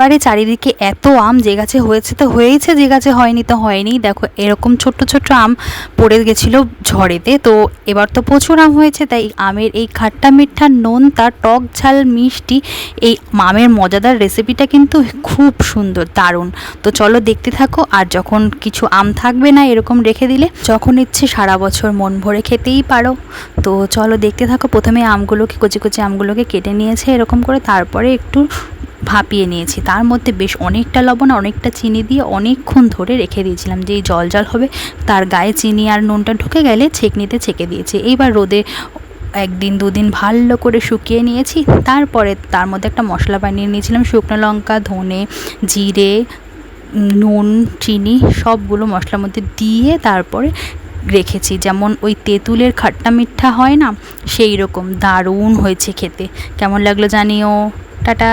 এবারে চারিদিকে এত আম, যে গাছে হয়েছে তো হয়েছে, যে গাছে হয়নি তো হয়নি। দেখো এরকম ছোট্ট ছোট্ট আম পড়ে গেছিল ঝড়েতে। তো এবার তো প্রচুর আম হয়েছে, তাই আমের এই খাট্টা মিঠা নোনতা টক ঝাল মিষ্টি এই আমের মজাদার রেসিপিটা কিন্তু খুব সুন্দর, দারুণ। তো চলো দেখতে থাকো। আর যখন কিছু আম থাকবে না এরকম রেখে দিলে, যখন ইচ্ছে সারা বছর মন ভরে খেতেই পারো। তো চলো দেখতে থাকো। প্রথমে আমগুলোকে, কচি কচি আমগুলোকে কেটে নিয়েছে এরকম করে, তারপরে একটু ভাপিয়ে নিয়েছি। তার মধ্যে বেশ অনেকটা লবণ, অনেকটা চিনি দিয়ে অনেকক্ষণ ধরে রেখে দিয়েছিলাম। যেই জল জল হবে তার গায়ে চিনি আর নুনটা ঢুকে গেলে ছেঁকনিতে ছেঁকে দিয়েছি। এইবার রোদে একদিন দুদিন ভালো করে শুকিয়ে নিয়েছি। তারপরে তার মধ্যে একটা মশলা বানিয়ে নিয়েছিলাম, শুকনো লঙ্কা, ধনে, জিরে, নুন, চিনি সবগুলো মশলার মধ্যে দিয়ে তারপরে রেখেছি। যেমন ওই তেঁতুলের খাট্টা মিঠা হয় না, সেই রকম দারুণ হয়েছে খেতে। কেমন লাগলো জানিও। টাটা।